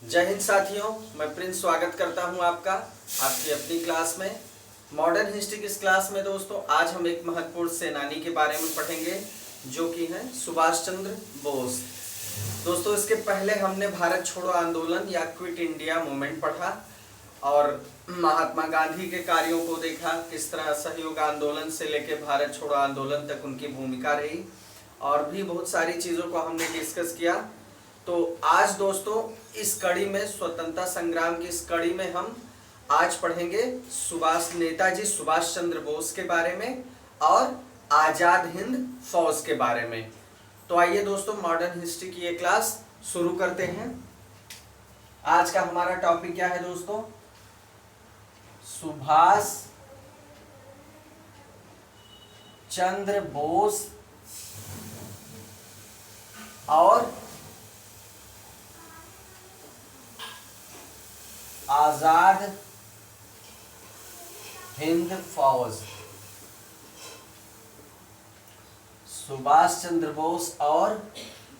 जय हिंद साथियों, मैं प्रिंस स्वागत करता हूं आपका आपकी अपनी क्लास में। मॉडर्न हिस्ट्री की इस क्लास में दोस्तों आज हम एक महत्वपूर्ण सेनानी के बारे में पढ़ेंगे जो कि हैं सुभाष चंद्र बोस। दोस्तों इसके पहले हमने भारत छोड़ो आंदोलन या क्विट इंडिया मूवमेंट पढ़ा और महात्मा गांधी के कार्यों को देखा, किस तरह सहयोग आंदोलन से लेकर भारत छोड़ो आंदोलन तक उनकी भूमिका रही और भी बहुत सारी चीज़ों को हमने डिस्कस किया। तो आज दोस्तों इस कड़ी में, स्वतंत्रता संग्राम की इस कड़ी में हम आज पढ़ेंगे नेताजी सुभाष चंद्र बोस के बारे में और आज़ाद हिंद फौज के बारे में। तो आइए दोस्तों मॉडर्न हिस्ट्री की ये क्लास शुरू करते हैं। आज का हमारा टॉपिक क्या है दोस्तों? सुभाष चंद्र बोस और आजाद हिंद फौज। सुभाष चंद्र बोस और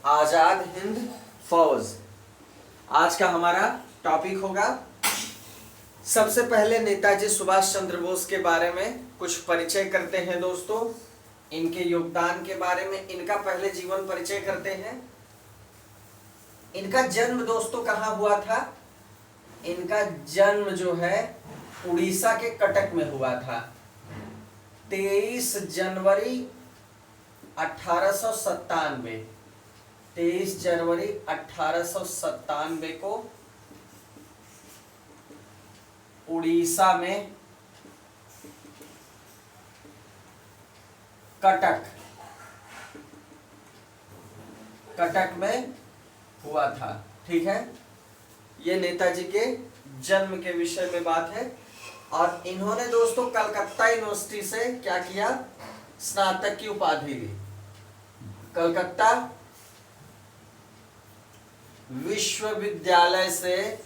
आजाद हिंद फौज आज का हमारा टॉपिक होगा। सबसे पहले नेताजी सुभाष चंद्र बोस के बारे में कुछ परिचय करते हैं दोस्तों, इनके योगदान के बारे में, इनका पहले जीवन परिचय करते हैं। इनका जन्म दोस्तों कहाँ हुआ था? इनका जन्म जो है उड़ीसा के कटक में हुआ था। 23 जनवरी 1897 23 जनवरी 1897 को उड़ीसा में कटक में हुआ था। ठीक है, ये नेताजी के जन्म के विषय में बात है। और इन्होंने दोस्तों कलकत्ता यूनिवर्सिटी से क्या किया? स्नातक की उपाधि ली। कलकत्ता विश्वविद्यालय से,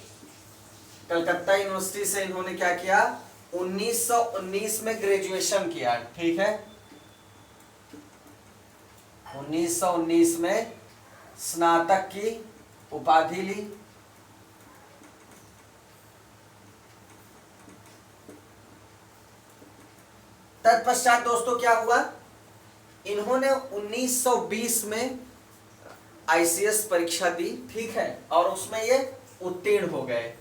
कलकत्ता यूनिवर्सिटी से इन्होंने क्या किया? 1919 में ग्रेजुएशन किया। ठीक है, 1919 में स्नातक की उपाधि ली। तत्पश्चात दोस्तों क्या हुआ? इन्होंने 1920 में आईसीएस परीक्षा दी। ठीक है, और उसमें ये उत्तीर्ण हो गए।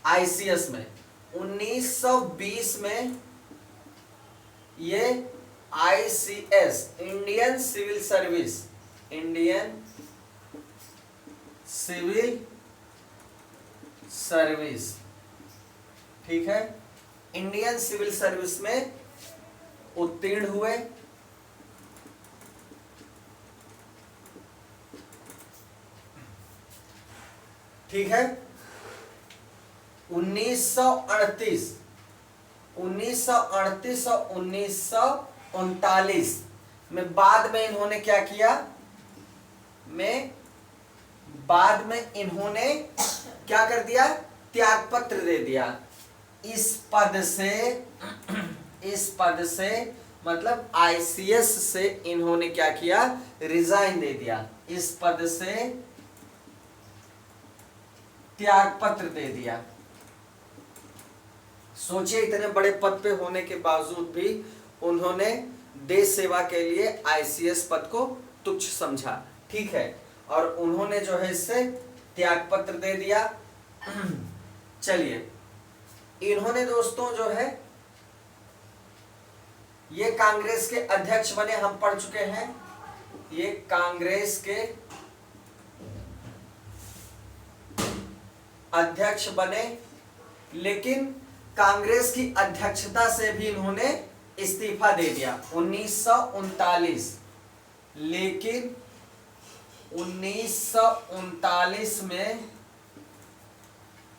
आईसीएस में 1920 में ये आईसीएस, इंडियन सिविल सर्विस, ठीक है, इंडियन सिविल सर्विस में उत्तीर्ण हुए। ठीक है, 1938 और 1939 में बाद में इन्होंने क्या किया? बाद में इन्होंने क्या कर दिया? त्याग पत्र दे दिया। इस पद से मतलब आईसीएस से इन्होंने क्या किया? रिजाइन दे दिया। इस पद से त्याग पत्र दे दिया। सोचिए, इतने बड़े पद पे होने के बावजूद भी उन्होंने देश सेवा के लिए आईसीएस पद को तुच्छ समझा। ठीक है, और उन्होंने जो है इससे त्याग पत्र दे दिया। चलिए, इन्होंने दोस्तों जो है ये कांग्रेस के अध्यक्ष बने। हम पढ़ चुके हैं, ये कांग्रेस के अध्यक्ष बने, लेकिन कांग्रेस की अध्यक्षता से भी इन्होंने इस्तीफा दे दिया 1939। लेकिन 1939 में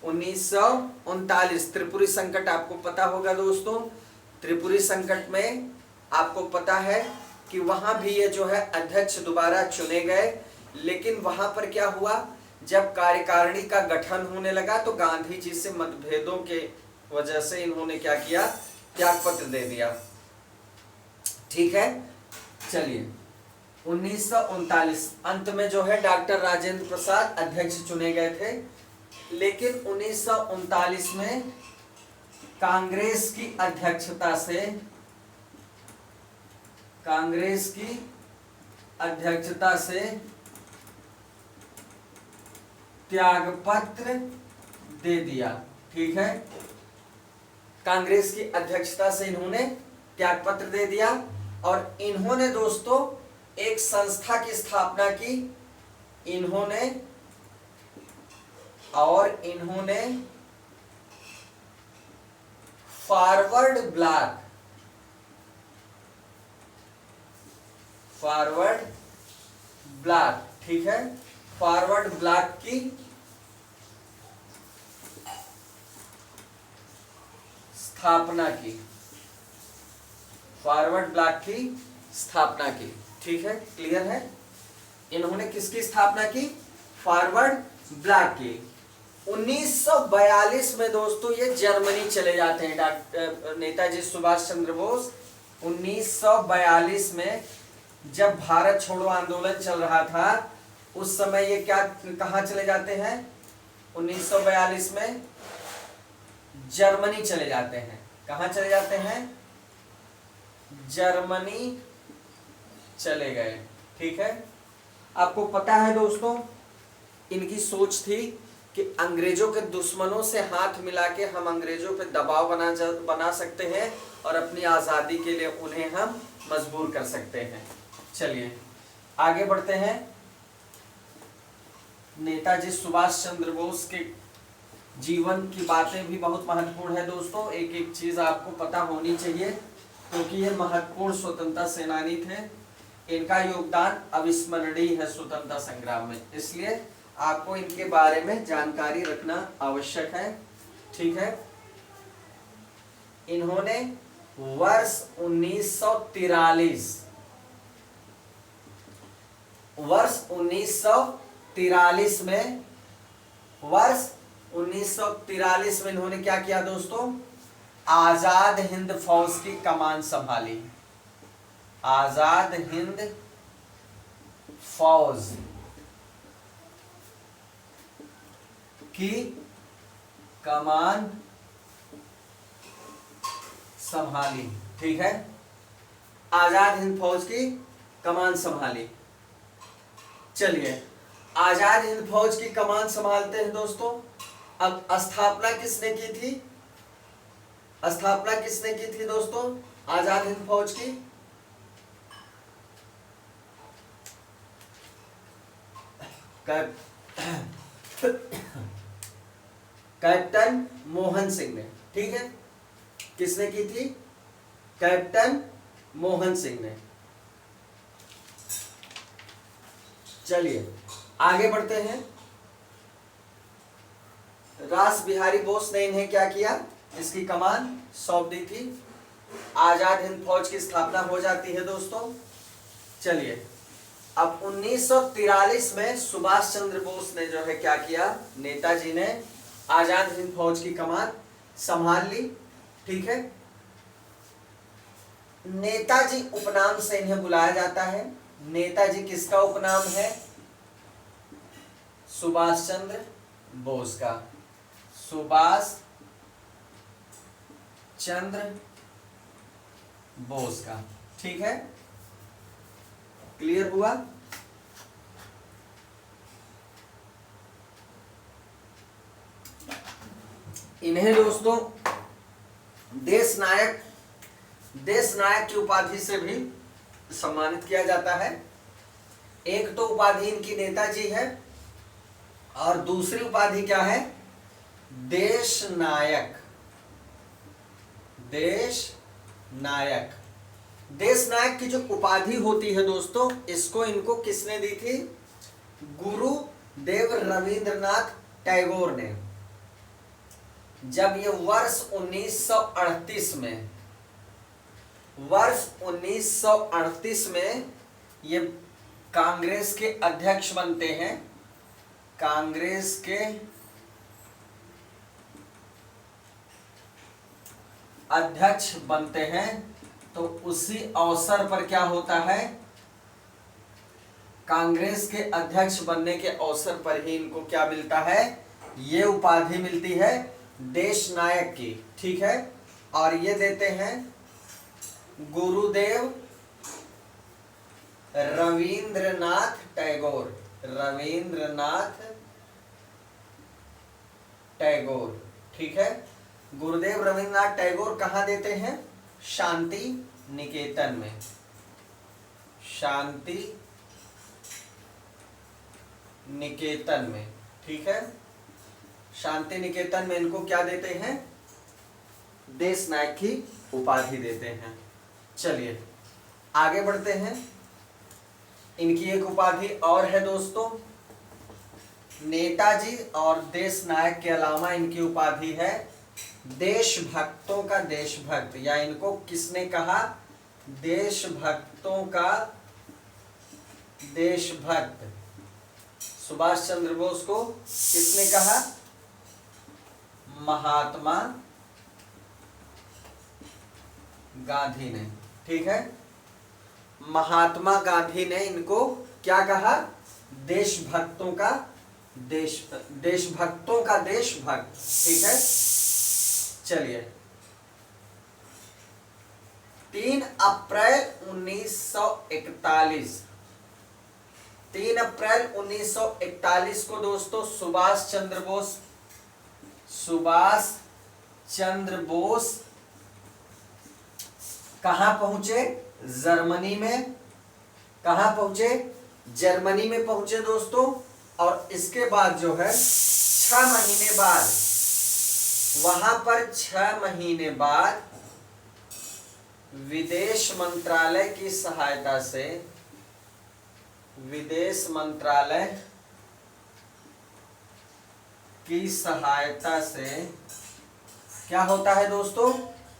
1939 त्रिपुरी संकट आपको पता होगा दोस्तों। त्रिपुरी संकट में आपको पता है कि वहां भी ये जो है अध्यक्ष दोबारा चुने गए। लेकिन वहां पर क्या हुआ? जब कार्यकारिणी का गठन होने लगा तो गांधी जी से मतभेदों के वजह से इन्होंने क्या किया? त्यागपत्र दे दिया। ठीक है, चलिए 1939 अंत में जो है डॉक्टर राजेंद्र प्रसाद अध्यक्ष चुने गए थे। लेकिन 1939 में कांग्रेस की अध्यक्षता से त्यागपत्र दे दिया। ठीक है, कांग्रेस की अध्यक्षता से इन्होंने त्यागपत्र दे दिया और इन्होंने दोस्तों एक संस्था की स्थापना की। इन्होंने फॉरवर्ड ब्लॉक, ठीक है, फॉरवर्ड ब्लॉक की स्थापना की। ठीक है, क्लियर है। इन्होंने किसकी स्थापना की? फॉरवर्ड ब्लॉक की। 1942 में दोस्तों ये जर्मनी चले जाते हैं। नेताजी सुभाष चंद्र बोस 1942 में जब भारत छोड़ो आंदोलन चल रहा था उस समय ये कहाँ चले जाते हैं? 1942 में जर्मनी चले जाते हैं। कहाँ चले जाते हैं? जर्मनी चले गए। ठीक है, आपको पता है दोस्तों इनकी सोच थी कि अंग्रेजों के दुश्मनों से हाथ मिला के हम अंग्रेजों पे दबाव बना सकते हैं और अपनी आज़ादी के लिए उन्हें हम मजबूर कर सकते हैं। चलिए आगे बढ़ते हैं। नेताजी सुभाष चंद्र बोस के जीवन की बातें भी बहुत महत्वपूर्ण है दोस्तों। एक एक चीज आपको पता होनी चाहिए क्योंकि ये महत्वपूर्ण स्वतंत्रता सेनानी थे। इनका योगदान अविस्मरणीय है स्वतंत्रता संग्राम में, इसलिए आपको इनके बारे में जानकारी रखना आवश्यक है। ठीक है, इन्होंने वर्ष 1943 में इन्होंने क्या किया दोस्तों? आजाद हिंद फौज की कमान संभाली। आजाद हिंद फौज की कमान संभाली। ठीक है, आजाद हिंद फौज की कमान संभाली। चलिए आजाद हिंद फौज की कमान संभालते हैं दोस्तों। अब स्थापना किसने की थी दोस्तों आजाद हिंद फौज की? कैप्टन मोहन सिंह ने। ठीक है, किसने की थी? कैप्टन मोहन सिंह ने। चलिए आगे बढ़ते हैं। रास बिहारी बोस ने इन्हें क्या किया? इसकी कमान सौंप दी थी। आजाद हिंद फौज की स्थापना हो जाती है दोस्तों। चलिए अब 1943 में सुभाष चंद्र बोस ने जो है क्या किया? नेताजी ने आजाद हिंद फौज की कमान संभाल ली। ठीक है, नेताजी उपनाम से इन्हें बुलाया जाता है। नेताजी किसका उपनाम है? सुभाष चंद्र बोस का। सुभाष चंद्र बोस का। ठीक है, क्लियर हुआ? इन्हें दोस्तों देश नायक की उपाधि से भी सम्मानित किया जाता है। एक तो उपाधि इनकी नेताजी है और दूसरी उपाधि क्या है? देश नायक। देश नायक की जो उपाधि होती है दोस्तों, इसको इनको किसने दी थी? गुरुदेव रविंद्रनाथ टैगोर ने। जब ये वर्ष 1938 में ये कांग्रेस के अध्यक्ष बनते हैं। कांग्रेस के अध्यक्ष बनते हैं तो उसी अवसर पर क्या होता है? कांग्रेस के अध्यक्ष बनने के अवसर पर ही इनको क्या मिलता है? ये उपाधि मिलती है देश नायक की, ठीक है। और ये देते हैं गुरुदेव रविंद्रनाथ टैगोर, रविंद्रनाथ टैगोर, ठीक है। गुरुदेव रविंद्रनाथ टैगोर कहाँ देते हैं? शांति निकेतन में, शांति निकेतन में, ठीक है। शांति निकेतन में इनको क्या देते हैं? देश नायक की उपाधि देते हैं। चलिए आगे बढ़ते हैं। इनकी एक उपाधि और है दोस्तों, नेताजी और देश नायक के अलावा इनकी उपाधि है देशभक्तों का देशभक्त, या इनको किसने कहा? देशभक्तों का देशभक्त। सुभाष चंद्र बोस को किसने कहा? महात्मा गांधी ने, ठीक है। महात्मा गांधी ने इनको क्या कहा? देशभक्तों का देशभक्तों का देशभक्त, ठीक है। चलिए 3 अप्रैल 1941, 3 अप्रैल 1941 को दोस्तों सुभाष चंद्र बोस कहां पहुंचे? जर्मनी में। कहां पहुंचे? जर्मनी में पहुंचे दोस्तों। और इसके बाद जो है 6 महीने बाद, वहां पर 6 महीने बाद विदेश मंत्रालय की सहायता से, विदेश मंत्रालय की सहायता से क्या होता है दोस्तों?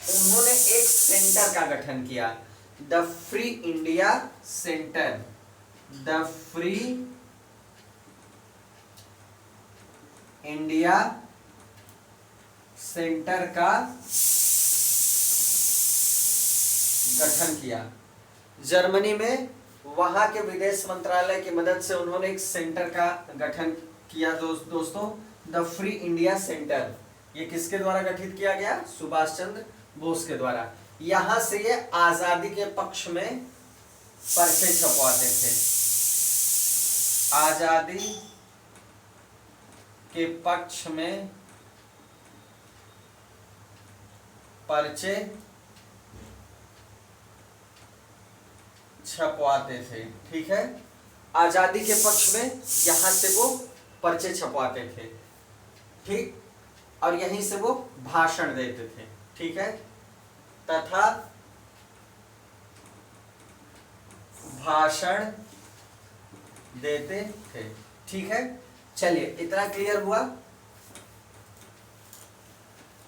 उन्होंने एक सेंटर का गठन किया, the free India centre, the free India centre का गठन किया जर्मनी में। वहां के विदेश मंत्रालय की मदद से उन्होंने एक सेंटर का गठन किया दोस्तों, द फ्री इंडिया सेंटर। ये किसके द्वारा गठित किया गया? सुभाष चंद्र बोस के द्वारा। यहां से ये आजादी के पक्ष में पर्चे छपवाते थे, आजादी के पक्ष में पर्चे छपवाते थे, ठीक है। आजादी के पक्ष में यहां से वो पर्चे छपवाते थे, ठीक। और यहीं से वो भाषण देते थे, ठीक है, तथा भाषण देते थे, ठीक है। चलिए इतना क्लियर हुआ।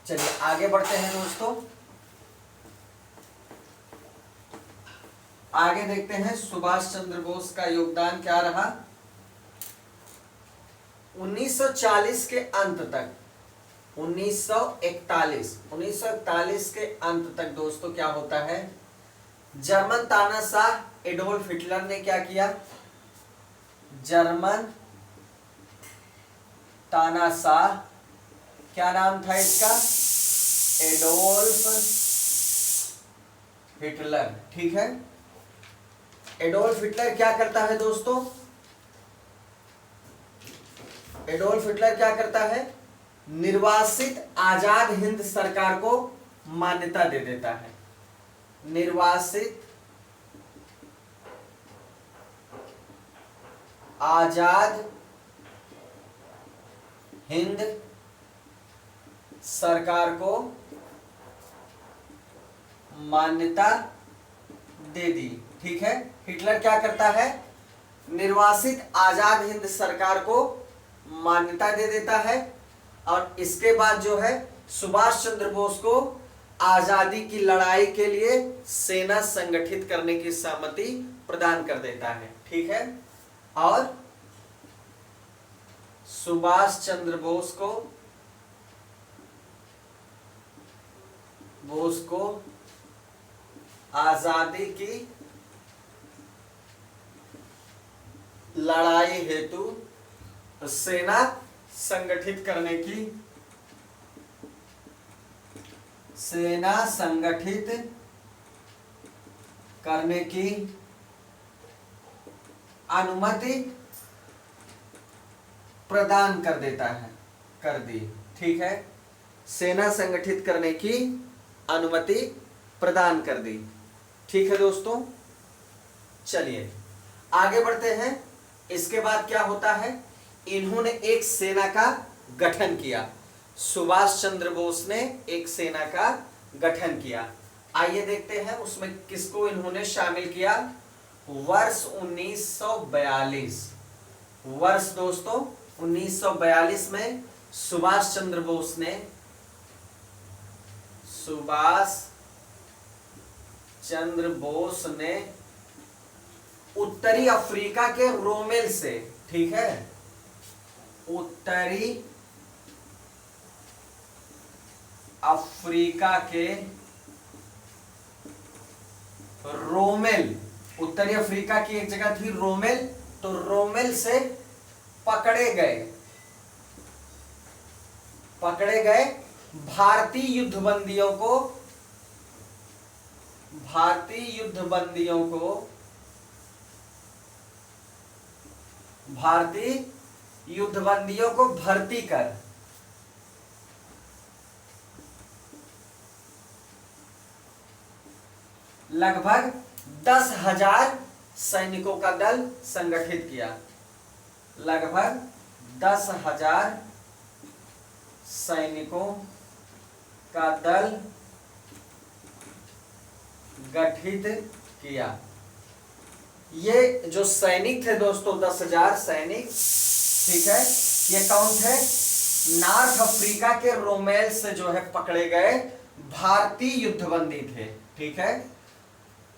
चलिए आगे बढ़ते हैं दोस्तों। आगे देखते हैं सुभाष चंद्र बोस का योगदान क्या रहा। 1940 के अंत तक, 1941 के अंत तक दोस्तों क्या होता है? जर्मन तानाशाह एडोल्फ हिटलर ने क्या किया? जर्मन तानाशाह, क्या नाम था इसका? एडोल्फ हिटलर, ठीक है। एडोल्फ हिटलर क्या करता है दोस्तों? एडोल्फ हिटलर क्या करता है? निर्वासित आजाद हिंद सरकार को मान्यता दे देता है। निर्वासित आजाद हिंद सरकार को मान्यता दे दी, ठीक है। हिटलर क्या करता है? निर्वासित आजाद हिंद सरकार को मान्यता दे देता है। और इसके बाद जो है सुभाष चंद्र बोस को आजादी की लड़ाई के लिए सेना संगठित करने की सहमति प्रदान कर देता है, ठीक है। और सुभाष चंद्र बोस को आजादी की लड़ाई हेतु सेना संगठित करने की, सेना संगठित करने की अनुमति प्रदान कर देता है, कर दी। ठीक है, सेना संगठित करने की अनुमति प्रदान कर दी। ठीक है दोस्तों, चलिए आगे बढ़ते हैं। इसके बाद क्या होता है, इन्होंने एक सेना का गठन किया। सुभाष चंद्र बोस ने एक सेना का गठन किया। आइए देखते हैं उसमें किसको इन्होंने शामिल किया। वर्ष 1942, वर्ष दोस्तों 1942 में सुभाष चंद्र बोस ने, सुभाष चंद्र बोस ने उत्तरी अफ्रीका के रोमेल से, ठीक है, उत्तरी अफ्रीका के रोमेल, उत्तरी अफ्रीका की एक जगह थी रोमेल, तो रोमेल से पकड़े गए भारतीय युद्धबंदियों को, भारतीय युद्धबंदियों को भर्ती कर लगभग 10,000 सैनिकों का दल संगठित किया। लगभग 10,000 सैनिकों का दल गठित किया। ये जो सैनिक थे दोस्तों, 10,000 सैनिक, ठीक है, ये कौन थे, नॉर्थ अफ्रीका के रोमेल से जो है पकड़े गए भारतीय युद्धबंदी थे। ठीक है,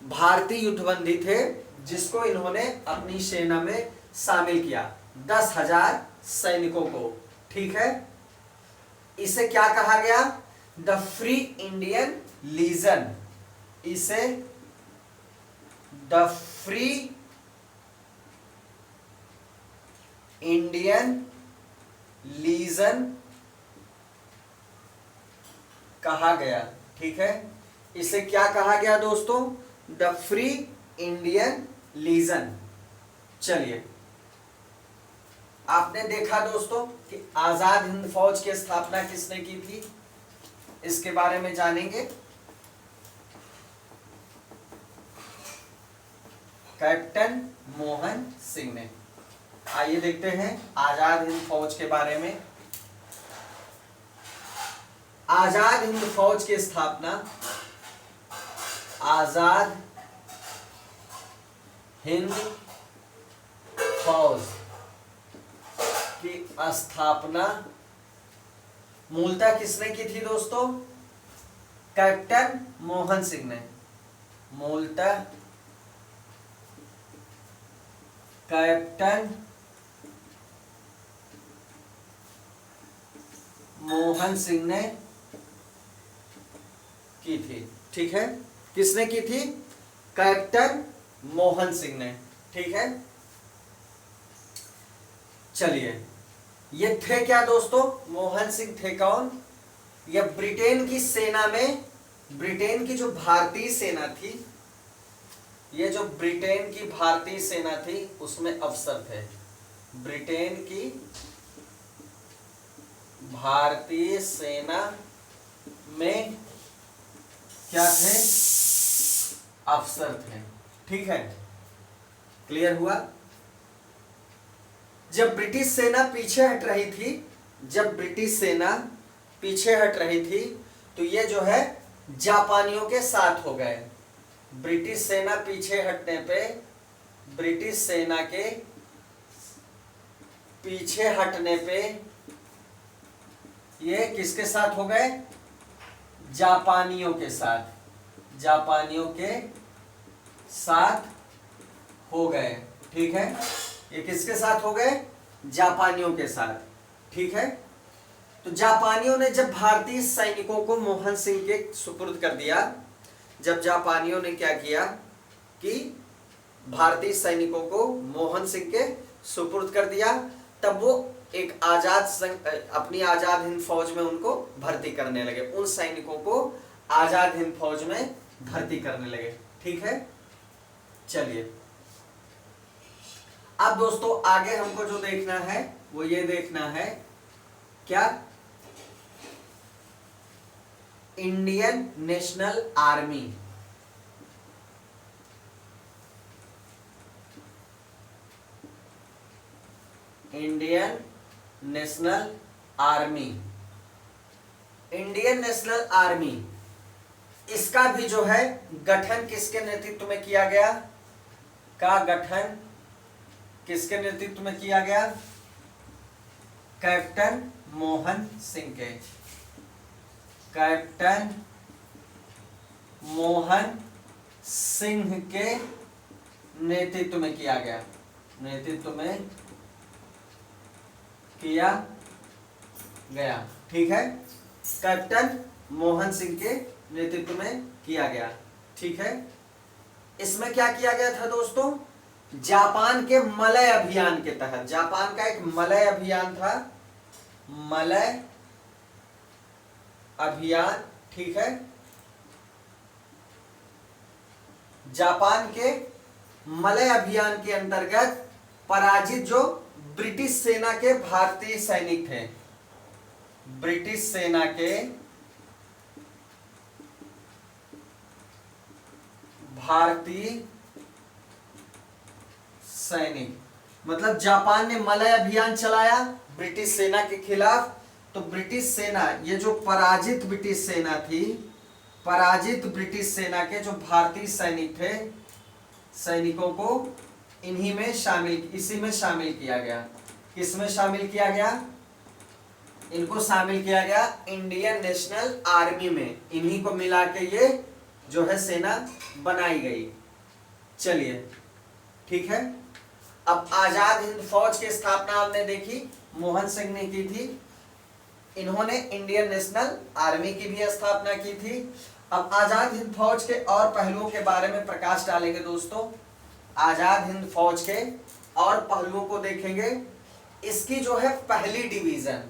भारतीय युद्धबंदी थे जिसको इन्होंने अपनी सेना में शामिल किया, 10,000 सैनिकों को। ठीक है, इसे क्या कहा गया, द फ्री इंडियन लीजन। इसे द फ्री इंडियन लीजन कहा गया। ठीक है, इसे क्या कहा गया दोस्तों, द फ्री इंडियन लीजन। चलिए, आपने देखा दोस्तों कि आजाद हिंद फौज की स्थापना किसने की थी, इसके बारे में जानेंगे। कैप्टन मोहन सिंह ने। आइए देखते हैं आजाद हिंद फौज के बारे में। आजाद हिंद फौज की स्थापना, आजाद हिंद फौज की स्थापना मूलतः किसने की थी दोस्तों, कैप्टन मोहन सिंह ने। मूलतः कैप्टन मोहन सिंह ने की थी। ठीक है, किसने की थी, कैप्टन मोहन सिंह ने। ठीक है, चलिए, ये थे क्या दोस्तों, मोहन सिंह थे कौन, ये ब्रिटेन की सेना में, ब्रिटेन की जो भारतीय सेना थी, ये जो ब्रिटेन की भारतीय सेना थी उसमें अफसर थे। ब्रिटेन की भारतीय सेना में क्या थे, अफसर थे। ठीक है, क्लियर हुआ। जब ब्रिटिश सेना पीछे हट रही थी, जब ब्रिटिश सेना पीछे हट रही थी, तो ये जो है जापानियों के साथ हो गए। ब्रिटिश सेना पीछे हटने पे, ब्रिटिश सेना के पीछे हटने पे ये किसके साथ हो गए, जापानियों के साथ, जापानियों के साथ हो गए। ठीक है, ये किसके साथ हो गए, जापानियों के साथ। ठीक है, तो जापानियों ने जब भारतीय सैनिकों को मोहन सिंह के सुपुर्द कर दिया, जब जापानियों ने क्या किया कि भारतीय सैनिकों को मोहन सिंह के सुपुर्द कर दिया, तब वो एक अपनी आजाद हिंद फौज में उनको भर्ती करने लगे, उन सैनिकों को आजाद हिंद फौज में भर्ती करने लगे। ठीक है, चलिए अब दोस्तों आगे हमको जो देखना है वो ये देखना है, क्या, Indian national army. Indian national army, Indian national army, इसका भी जो है गठन किसके नेतृत्व में किया गया, का गठन किसके नेतृत्व में किया गया, कैप्टन मोहन सिंह के, कैप्टन मोहन सिंह के नेतृत्व में किया गया, नेतृत्व में किया गया। ठीक है, कैप्टन मोहन सिंह के नेतृत्व में किया गया। ठीक है, इसमें क्या किया गया था दोस्तों, जापान के मलय अभियान के तहत, जापान का एक मलय अभियान था, मलय अभियान। ठीक है, जापान के मलय अभियान के अंतर्गत पराजित जो ब्रिटिश सेना के भारतीय सैनिक थे, ब्रिटिश सेना के भारतीय सैनिक, मतलब जापान ने मलय अभियान चलाया ब्रिटिश सेना के खिलाफ, तो ब्रिटिश सेना, ये जो पराजित ब्रिटिश सेना थी, पराजित ब्रिटिश सेना के जो भारतीय सैनिक थे, सैनिकों को इन्हीं में शामिल, इसी में शामिल किया गया। किसमें शामिल किया गया, इनको शामिल किया गया इंडियन नेशनल आर्मी में, इन्हीं को मिला के ये जो है सेना बनाई गई। चलिए ठीक है, अब आजाद हिंद फौज की स्थापना आपने देखी, मोहन सिंह ने की थी, इन्होंने इंडियन नेशनल आर्मी की भी स्थापना की थी। अब आजाद हिंद फौज के और पहलुओं के बारे में प्रकाश डालेंगे दोस्तों, आजाद हिंद फौज के और पहलुओं को देखेंगे। इसकी जो है पहली डिवीजन,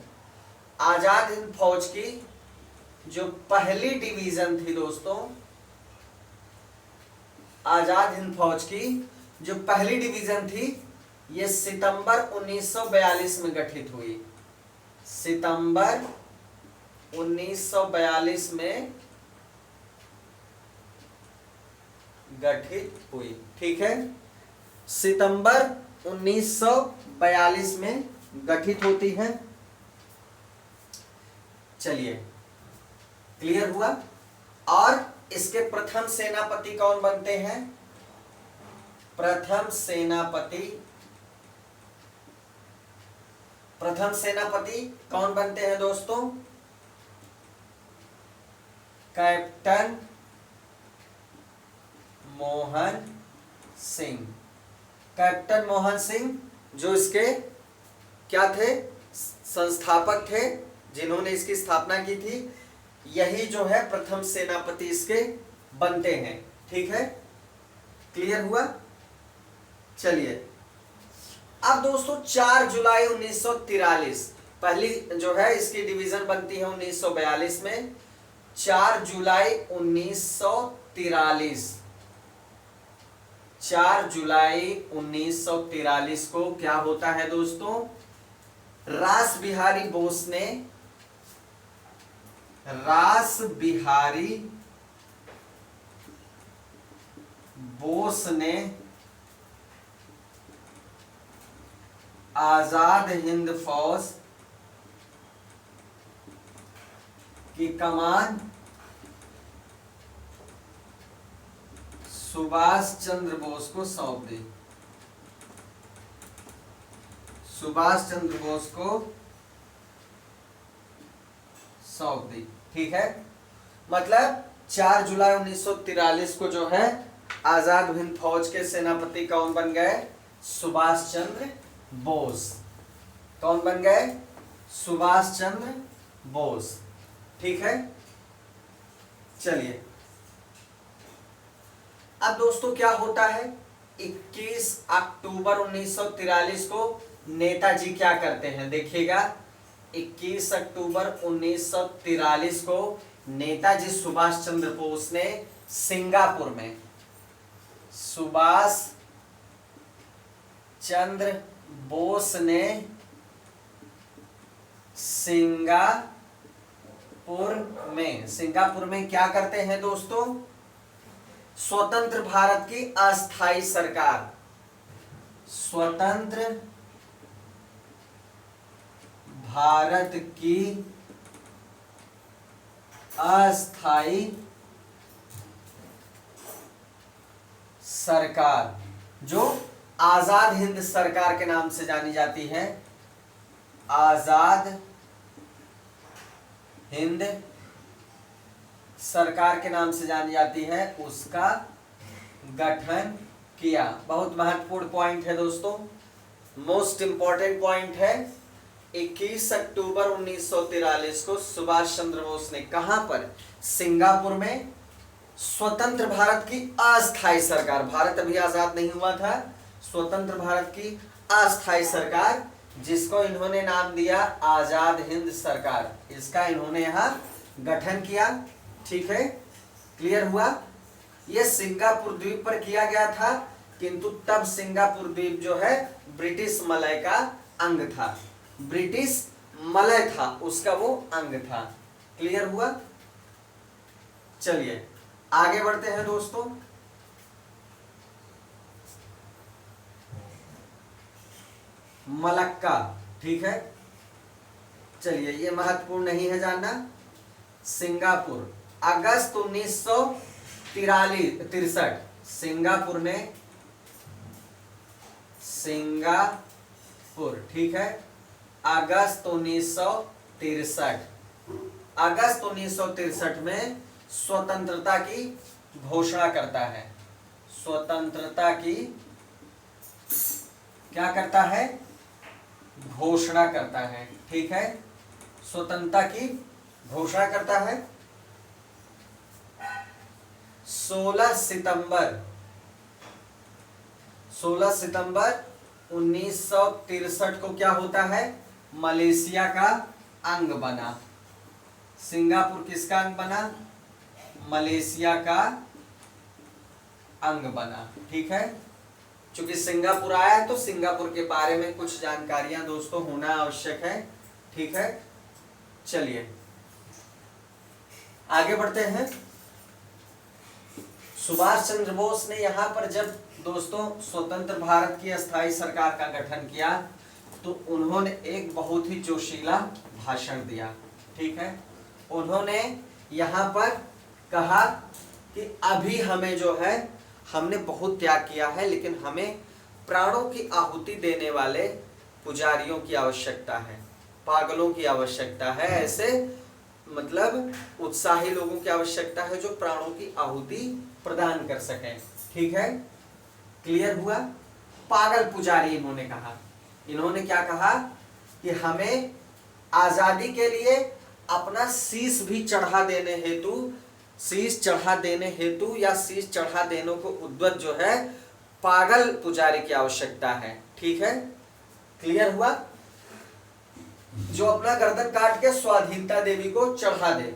आजाद हिंद फौज की जो पहली डिवीजन थी दोस्तों, आजाद हिंद फौज की जो पहली डिवीजन थी, ये सितंबर 1942 में गठित हुई, सितंबर 1942 में गठित हुई। ठीक है, सितंबर 1942 में गठित होती है। चलिए क्लियर हुआ। और इसके प्रथम सेनापति कौन बनते हैं, प्रथम सेनापति, प्रथम सेनापति कौन बनते हैं दोस्तों, कैप्टन मोहन सिंह। कैप्टन मोहन सिंह जो इसके क्या थे, संस्थापक थे, जिन्होंने इसकी स्थापना की थी, यही जो है प्रथम सेनापति इसके बनते हैं। ठीक है, क्लियर हुआ। चलिए अब दोस्तों 4 जुलाई 1943 पहली जो है इसकी डिवीजन बनती है 1942 में। 4 जुलाई 1943, 4 जुलाई 1943 को क्या होता है दोस्तों, रास बिहारी बोस ने, रास बिहारी बोस ने आजाद हिंद फौज की कमान सुभाष चंद्र बोस को सौंप दी, सुभाष चंद्र बोस को सौंप दी। ठीक है, मतलब 4 जुलाई 1943 को जो है आजाद हिंद फौज के सेनापति कौन बन गए, सुभाष चंद्र बोस। कौन बन गए, सुभाष चंद्र बोस। ठीक है, चलिए अब दोस्तों क्या होता है, 21 अक्टूबर 1943 को नेताजी क्या करते हैं, देखिएगा 21 अक्टूबर 1943 को नेताजी सुभाष चंद्र बोस ने सिंगापुर में, सुभाष चंद्र बोस ने सिंगापुर में क्या करते हैं दोस्तों, स्वतंत्र भारत की अस्थाई सरकार, स्वतंत्र भारत की अस्थाई सरकार, जो आजाद हिंद सरकार के नाम से जानी जाती है, आजाद हिंद सरकार के नाम से जानी जाती है, उसका गठन किया। बहुत महत्वपूर्ण पॉइंट है दोस्तों, मोस्ट इंपॉर्टेंट पॉइंट है। 21 अक्टूबर 1943 को सुभाष चंद्र बोस ने कहां पर, सिंगापुर में स्वतंत्र भारत की अस्थाई सरकार, भारत अभी आजाद नहीं हुआ था, स्वतंत्र भारत की अस्थाई सरकार, जिसको इन्होंने नाम दिया आजाद हिंद सरकार, इसका इन्होंने यहां गठन किया। ठीक है, क्लियर हुआ। यह सिंगापुर द्वीप पर किया गया था, किंतु तब सिंगापुर द्वीप जो है ब्रिटिश मलय का अंग था, ब्रिटिश मलय था, उसका वो अंग था। क्लियर हुआ। चलिए आगे बढ़ते हैं दोस्तों। मलक्का, ठीक है, चलिए ये महत्वपूर्ण नहीं है जानना। सिंगापुर अगस्त 1963, सिंगापुर में, सिंगापुर, ठीक है, अगस्त 1963, अगस्त 1963 में स्वतंत्रता की घोषणा करता है, स्वतंत्रता की क्या करता है, घोषणा करता है। ठीक है, स्वतंत्रता की घोषणा करता है। 16 सितंबर 1963 को क्या होता है, मलेशिया का अंग बना। सिंगापुर किसका अंग बना, मलेशिया का अंग बना। ठीक है, चूंकि सिंगापुर आया है तो सिंगापुर के बारे में कुछ जानकारियां दोस्तों होना आवश्यक है। ठीक है, चलिए आगे बढ़ते हैं। सुभाष चंद्र बोस ने यहां पर जब दोस्तों स्वतंत्र भारत की अस्थाई सरकार का गठन किया तो उन्होंने एक बहुत ही जोशीला भाषण दिया। ठीक है, उन्होंने यहां पर कहा कि अभी हमें जो है, हमने बहुत त्याग किया है, लेकिन हमें प्राणों की आहुति देने वाले पुजारियों की आवश्यकता है, पागलों की आवश्यकता है, ऐसे मतलब उत्साही लोगों की आवश्यकता है जो प्राणों की आहुति प्रदान कर सकें। ठीक है, क्लियर हुआ। पागल पुजारी इन्होंने कहा, इन्होंने क्या कहा कि हमें आजादी के लिए अपना शीश भी चढ़ा देने हेतु, शीश चढ़ा देने हेतु या शीश चढ़ा देने को उद्यत जो है पागल पुजारी की आवश्यकता है। ठीक है, क्लियर हुआ, जो अपना गर्दन काट के स्वाधीनता देवी को चढ़ा दे।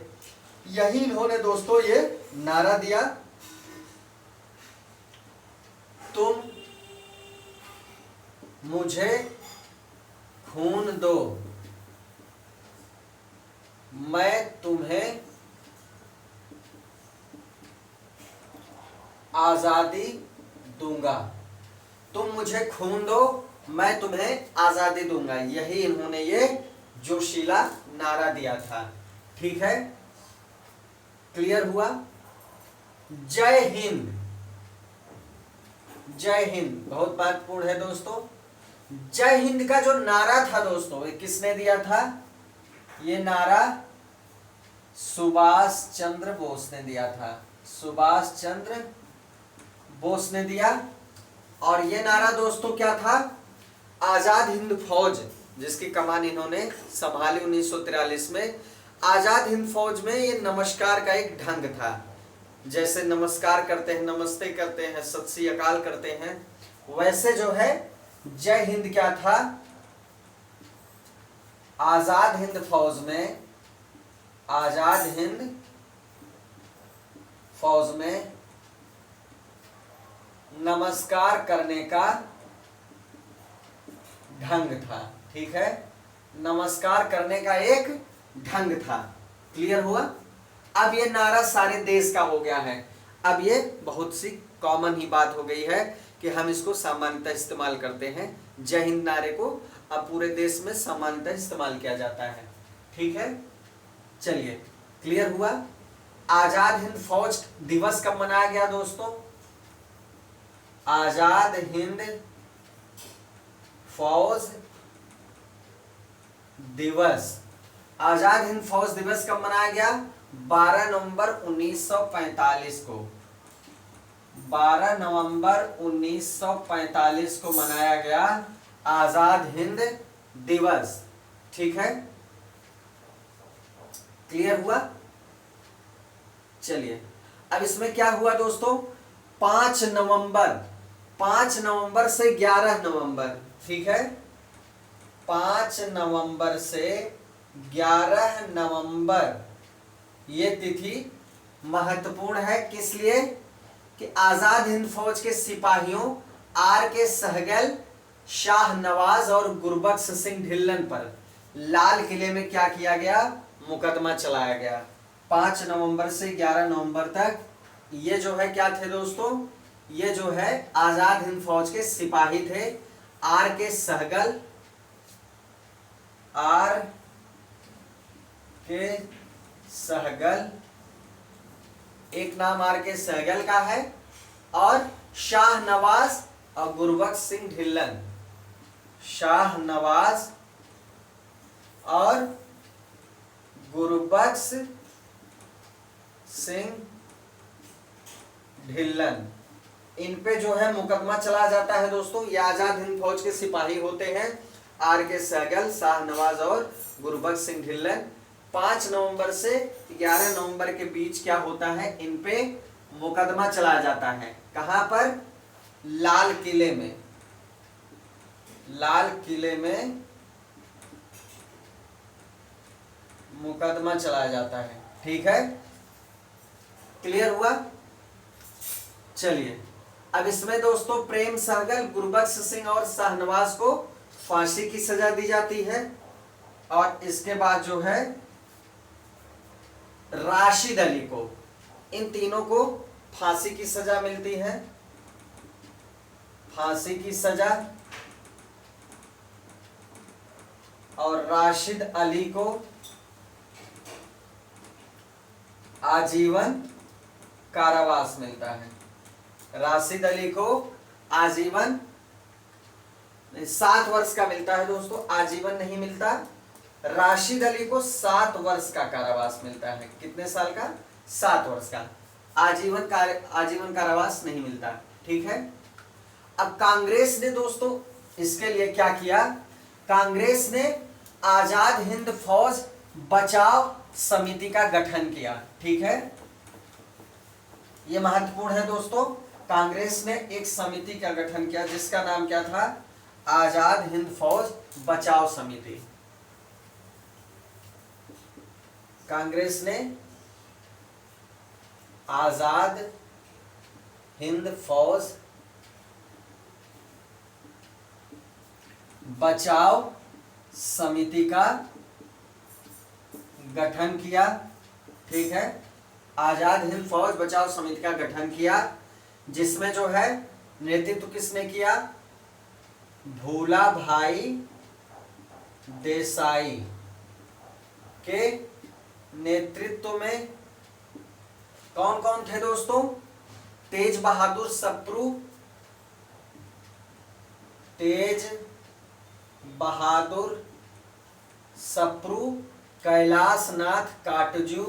यही इन्होंने दोस्तों ये नारा दिया, तुम मुझे खून दो, मैं तुम्हें आजादी दूंगा, तुम मुझे खून दो, मैं तुम्हें आजादी दूंगा। यही इन्होंने ये जोशीला नारा दिया था। ठीक है, क्लियर हुआ। जय हिंद, जय हिंद बहुत महत्वपूर्ण है दोस्तों। जय हिंद का जो नारा था दोस्तों, ये किसने दिया था, ये नारा सुभाष चंद्र बोस ने दिया था, सुभाष चंद्र बोस ने दिया। और ये नारा दोस्तों क्या था, आजाद हिंद फौज जिसकी कमान इन्होंने संभाली 1943 में, आजाद हिंद फौज में ये नमस्कार का एक ढंग था, जैसे नमस्कार करते हैं, नमस्ते करते हैं, सत श्री अकाल करते हैं, वैसे जो है जय हिंद क्या था, आजाद हिंद फौज में, आजाद हिंद फौज में नमस्कार करने का ढंग था। ठीक है, नमस्कार करने का एक ढंग था। क्लियर हुआ? अब ये नारा सारे देश का हो गया है। अब ये बहुत सी कॉमन ही बात हो गई है कि हम इसको सामान्यतः इस्तेमाल करते हैं। जय हिंद नारे को अब पूरे देश में सामान्यतः इस्तेमाल किया जाता है। ठीक है, चलिए क्लियर हुआ। आजाद हिंद फौज दिवस कब मनाया गया दोस्तों? आजाद हिंद फौज दिवस, आजाद हिंद फौज दिवस कब मनाया गया? 12 नवंबर 1945 को, 12 नवंबर 1945 को मनाया गया आजाद हिंद दिवस। ठीक है, क्लियर हुआ? चलिए अब इसमें क्या हुआ दोस्तों? 5 नवंबर से 11 नवंबर, ठीक है, 5 नवंबर से 11 नवंबर ये तिथि महत्वपूर्ण है। किस लिए? कि आजाद हिंद फौज के सिपाहियों आर के सहगल, शाह नवाज और गुरबख्श सिंह ढिल्लन पर लाल किले में क्या किया गया? मुकदमा चलाया गया। 5 नवंबर से 11 नवंबर तक ये जो है क्या थे दोस्तों? ये जो है आजाद हिंद फौज के सिपाही थे। आर के सहगल, आर के सहगल, एक नाम आर के सहगल का है, और शाह नवाज और गुरबख्श सिंह ढिल्लन, शाह नवाज और गुरबख्श सिंह ढिल्लन, इन पे जो है मुकदमा चला जाता है दोस्तों। ये आजाद हिंद फौज के सिपाही होते हैं, आर के सहगल, शाह नवाज और गुरबख्श सिंह ढिल्लन। 5 नवंबर से 11 नवंबर के बीच क्या होता है? इन पे मुकदमा चलाया जाता है। कहां पर? लाल किले में, लाल किले में मुकदमा चलाया जाता है। ठीक है, क्लियर हुआ? चलिए अब इसमें दोस्तों प्रेम सहगल, गुरबख्श सिंह और शाहनवाज को फांसी की सजा दी जाती है, और इसके बाद जो है राशिद अली को, इन तीनों को फांसी की सजा मिलती है। फांसी की सजा, और राशिद अली को आजीवन कारावास मिलता है। राशिद अली को आजीवन, 7 वर्ष का मिलता है दोस्तों, आजीवन नहीं मिलता। राशिद अली को 7 वर्ष का कारावास मिलता है। कितने साल का? 7 वर्ष का। आजीवन कारावास नहीं मिलता। ठीक है, अब कांग्रेस ने दोस्तों इसके लिए क्या किया? कांग्रेस ने आजाद हिंद फौज बचाव समिति का गठन किया। ठीक है, यह महत्वपूर्ण है दोस्तों। कांग्रेस ने एक समिति का गठन किया जिसका नाम क्या था? आजाद हिंद फौज बचाव समिति। कांग्रेस ने आजाद हिंद फौज बचाव समिति का गठन किया। ठीक है, आजाद हिंद फौज बचाव समिति का गठन किया, जिसमें जो है नेतृत्व किसने किया? भूला भाई देसाई के नेतृत्व में कौन कौन थे दोस्तों? तेज बहादुर सप्रू, तेज बहादुर सप्रू, कैलाश नाथ काटजू,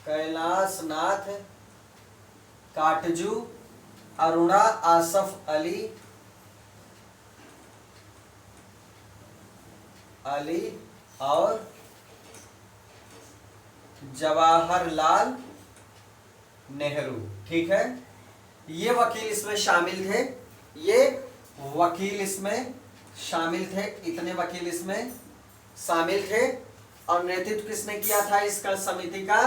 कैलाश नाथ काटजू, अरुणा आसफ अली और जवाहरलाल नेहरू। ठीक है, ये वकील इसमें शामिल थे। ये वकील इसमें शामिल थे, इतने वकील इसमें शामिल थे। और नेतृत्व किसने किया था इसका समिति का?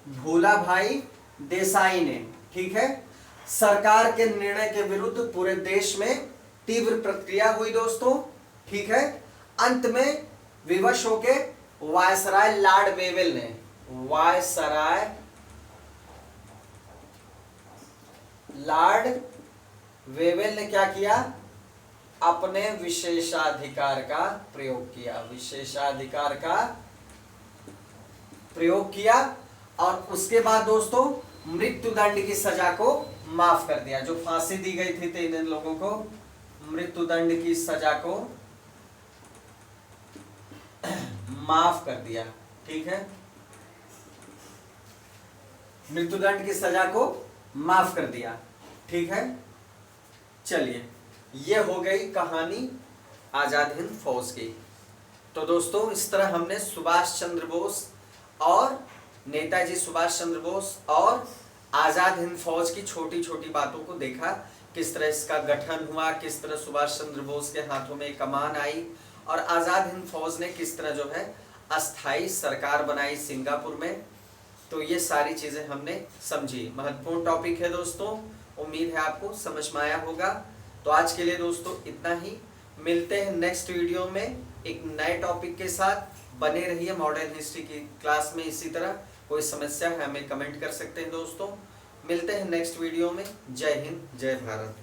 भोला भाई देसाई ने। ठीक है। सरकार के निर्णय के विरुद्ध पूरे देश में तीव्र प्रतिक्रिया हुई दोस्तों। ठीक है। अंत में विवश होके वायसराय लॉर्ड वेवेल ने, वायसराय लॉर्ड वेवेल ने क्या किया? अपने विशेषाधिकार का प्रयोग किया, विशेषाधिकार का प्रयोग किया। और उसके बाद दोस्तों मृत्युदंड की सजा को माफ कर दिया। जो फांसी दी गई थी इन लोगों को, मृत्युदंड की सजा को माफ कर दिया। ठीक है। मृत्युदंड की सजा को माफ कर दिया। ठीक है। चलिए, ये हो गई कहानी आजाद हिंद फौज की। तो दोस्तों इस तरह हमने सुभाष चंद्र बोस और नेताजी सुभाष चंद्र बोस और आजाद हिंद फौज की छोटी छोटी बातों को देखा, किस तरह इसका गठन हुआ, किस तरह सुभाष चंद्र बोस के हाथों में कमान आई और आजाद हिंद फौज ने किस तरह जो है अस्थाई सरकार बनाई सिंगापुर में। तो ये सारी चीजें हमने समझी। महत्वपूर्ण टॉपिक है दोस्तों, उम्मीद है आपको समझ में आया होगा। तो आज के लिए दोस्तों इतना ही। मिलते हैं नेक्स्ट वीडियो में एक नए टॉपिक के साथ। बने रहिए मॉडर्न हिस्ट्री की क्लास में। इसी तरह कोई समस्या है हमें कमेंट कर सकते हैं दोस्तों। मिलते हैं नेक्स्ट वीडियो में। जय हिंद, जय भारत।